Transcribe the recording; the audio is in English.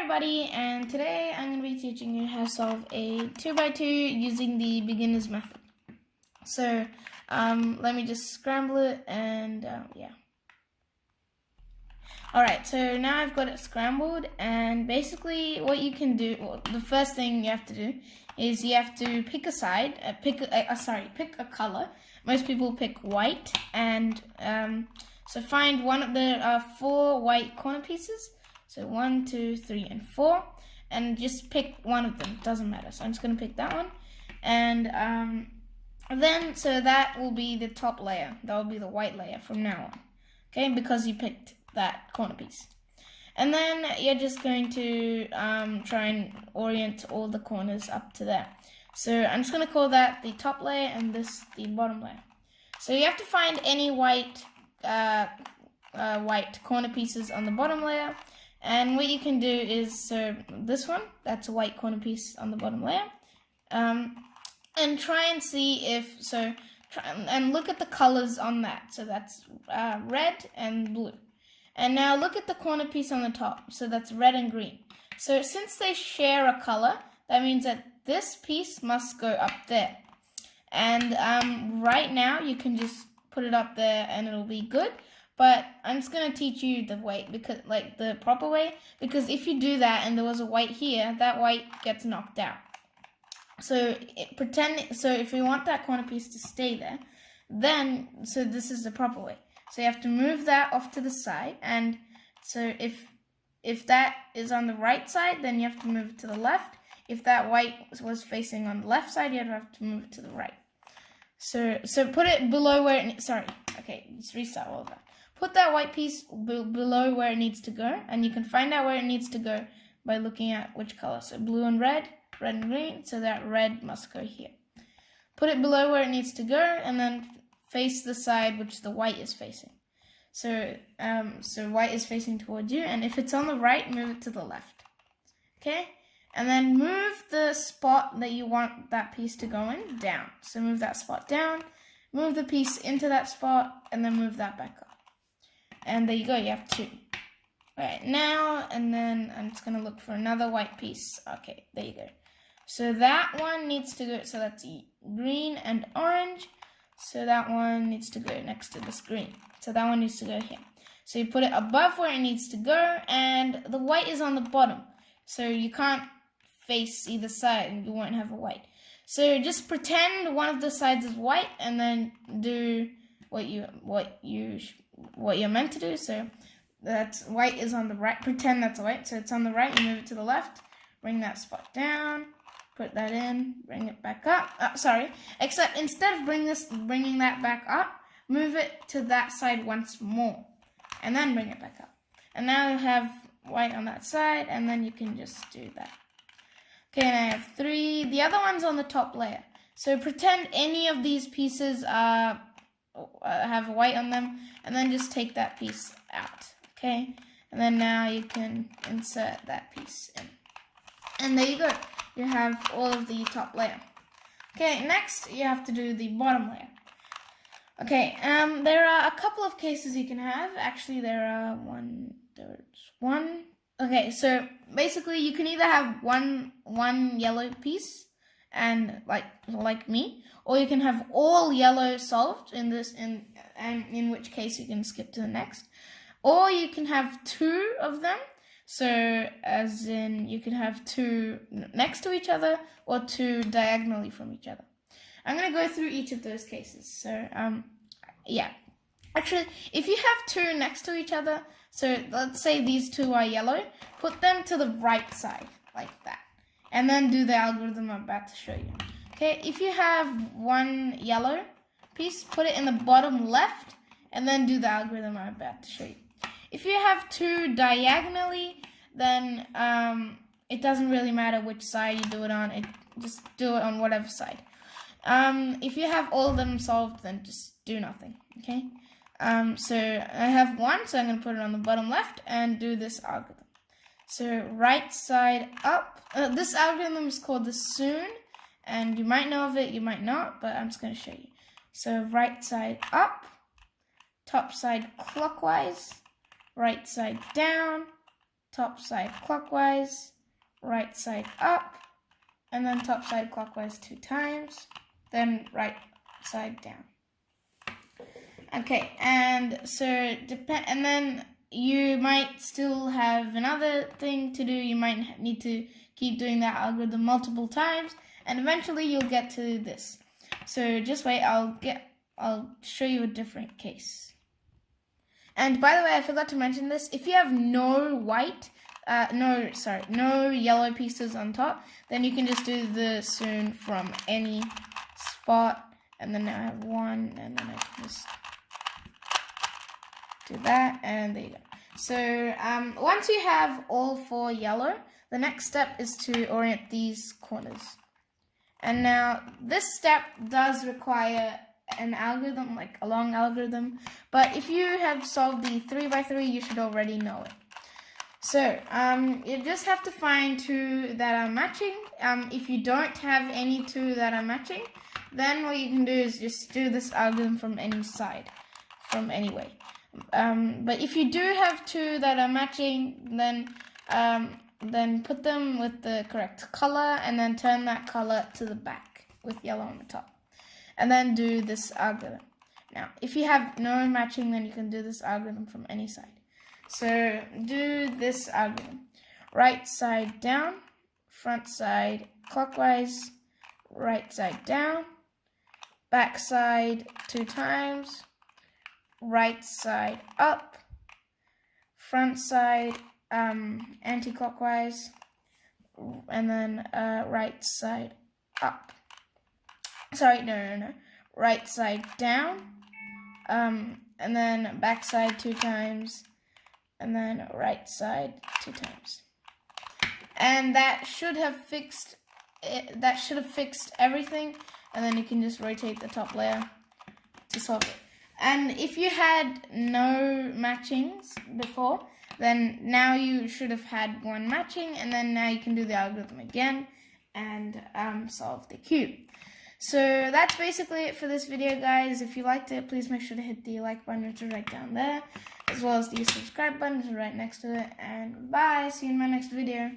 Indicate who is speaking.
Speaker 1: everybody, and today I'm going to be teaching you how to solve a 2x2 using the beginner's method. So let me just scramble it and yeah. Alright, so now I've got it scrambled, and basically what you can do, well, the first thing you have to do is you have to pick a side, pick a color. Most people pick white, and so find one of the 4 white corner pieces. So 1, 2, 3, and 4, and just pick one of them. Doesn't matter. So I'm just gonna pick that one, and then so that will be the top layer. That will be the white layer from now on. Okay, because you picked that corner piece, and then you're just going to try and orient all the corners up to there. So I'm just gonna call that the top layer and this the bottom layer. So you have to find any white white corner pieces on the bottom layer. And what you can do is, so this one, that's a white corner piece on the bottom layer, and try and see if, and look at the colors on that. So that's red and blue. And now look at the corner piece on the top. So that's red and green. So since they share a color, that means that this piece must go up there. And right now you can just put it up there and it'll be good. But I'm just going to teach you the way, because like the proper way, because if you do that and there was a white here, that white gets knocked out. So if you want that corner piece to stay there, then, so this is the proper way. So you have to move that off to the side, and so if that is on the right side, then you have to move it to the left. If that white was facing on the left side, you'd have to move it to the right. So put it below where it, let's restart all of that. Put that white piece below where it needs to go, and you can find out where it needs to go by looking at which color. So blue and red, red and green, so that red must go here. Put it below where it needs to go, and then face the side which the white is facing. So white is facing towards you, and if it's on the right, move it to the left. Okay? And then move the spot that you want that piece to go in down. So move that spot down, move the piece into that spot, and then move that back up. And there you go, you have 2. Alright, now, and then I'm just going to look for another white piece. Okay, there you go. So that one needs to go, so that's green and orange. So that one needs to go next to this green. So that one needs to go here. So you put it above where it needs to go, and the white is on the bottom. So you can't face either side and you won't have a white. So just pretend one of the sides is white, and then do what you're meant to do. So that's white is on the right. Pretend that's white. So it's on the right. You move it to the left. Bring that spot down. Put that in. Bring it back up. Except instead of bringing that back up, move it to that side once more, and then bring it back up. And now you have white on that side, and then you can just do that. Okay, and I have 3. The other one's on the top layer. So pretend any of these pieces have white on them, and then just take that piece out. Okay, and then now you can insert that piece in, and there you go. You have all of the top layer. Okay, next you have to do the bottom layer. Okay, there are a couple of cases you can have. Actually, there are one. Okay, so basically you can either have one yellow piece, and like me, or you can have all yellow solved in which case you can skip to the next, or you can have 2 of them. So as in you can have 2 next to each other or 2 diagonally from each other. I'm going to go through each of those cases. So yeah, actually if you have 2 next to each other, so let's say these 2 are yellow, put them to the right side like that, and then do the algorithm I'm about to show you. Okay, if you have 1 yellow piece, put it in the bottom left, and then do the algorithm I'm about to show you. If you have 2 diagonally, then it doesn't really matter which side you do it on. Just do it on whatever side. If you have all of them solved, then just do nothing. Okay. So I have 1, so I'm going to put it on the bottom left and do this algorithm. So right side up. This algorithm is called the soon, and you might know of it, you might not, but I'm just going to show you. So right side up, top side clockwise, right side down, top side clockwise, right side up, and then top side clockwise 2 times, then right side down. Okay, and so and then you might still have another thing to do. You might need to keep doing that algorithm multiple times, and eventually you'll get to this. So just wait, I'll show you a different case. And by the way, I forgot to mention this. If you have no yellow pieces on top, then you can just do the soon from any spot. And then I have one, and then I can just do that, and there you go. So once you have all 4 yellow, the next step is to orient these corners. And now this step does require an algorithm, like a long algorithm, but if you have solved the 3x3, you should already know it. So you just have to find 2 that are matching. If you don't have any 2 that are matching, then what you can do is just do this algorithm from any side, from any way. But if you do have 2 that are matching, then put them with the correct color, and then turn that color to the back with yellow on the top, and then do this algorithm. Now, if you have no matching, then you can do this algorithm from any side. So do this algorithm: right side down, front side clockwise, right side down, back side 2 times, right side up, front side anti-clockwise, and then right side up. Sorry, no. Right side down, and then back side 2 times, and then right side 2 times. And that should have fixed it. That should have fixed everything, and then you can just rotate the top layer to solve it. And if you had no matchings before, then now you should have had 1 matching, and then now you can do the algorithm again and solve the cube. So that's basically it for this video, guys. If you liked it, please make sure to hit the like button, which is right down there, as well as the subscribe button, which is right next to it. And bye, see you in my next video.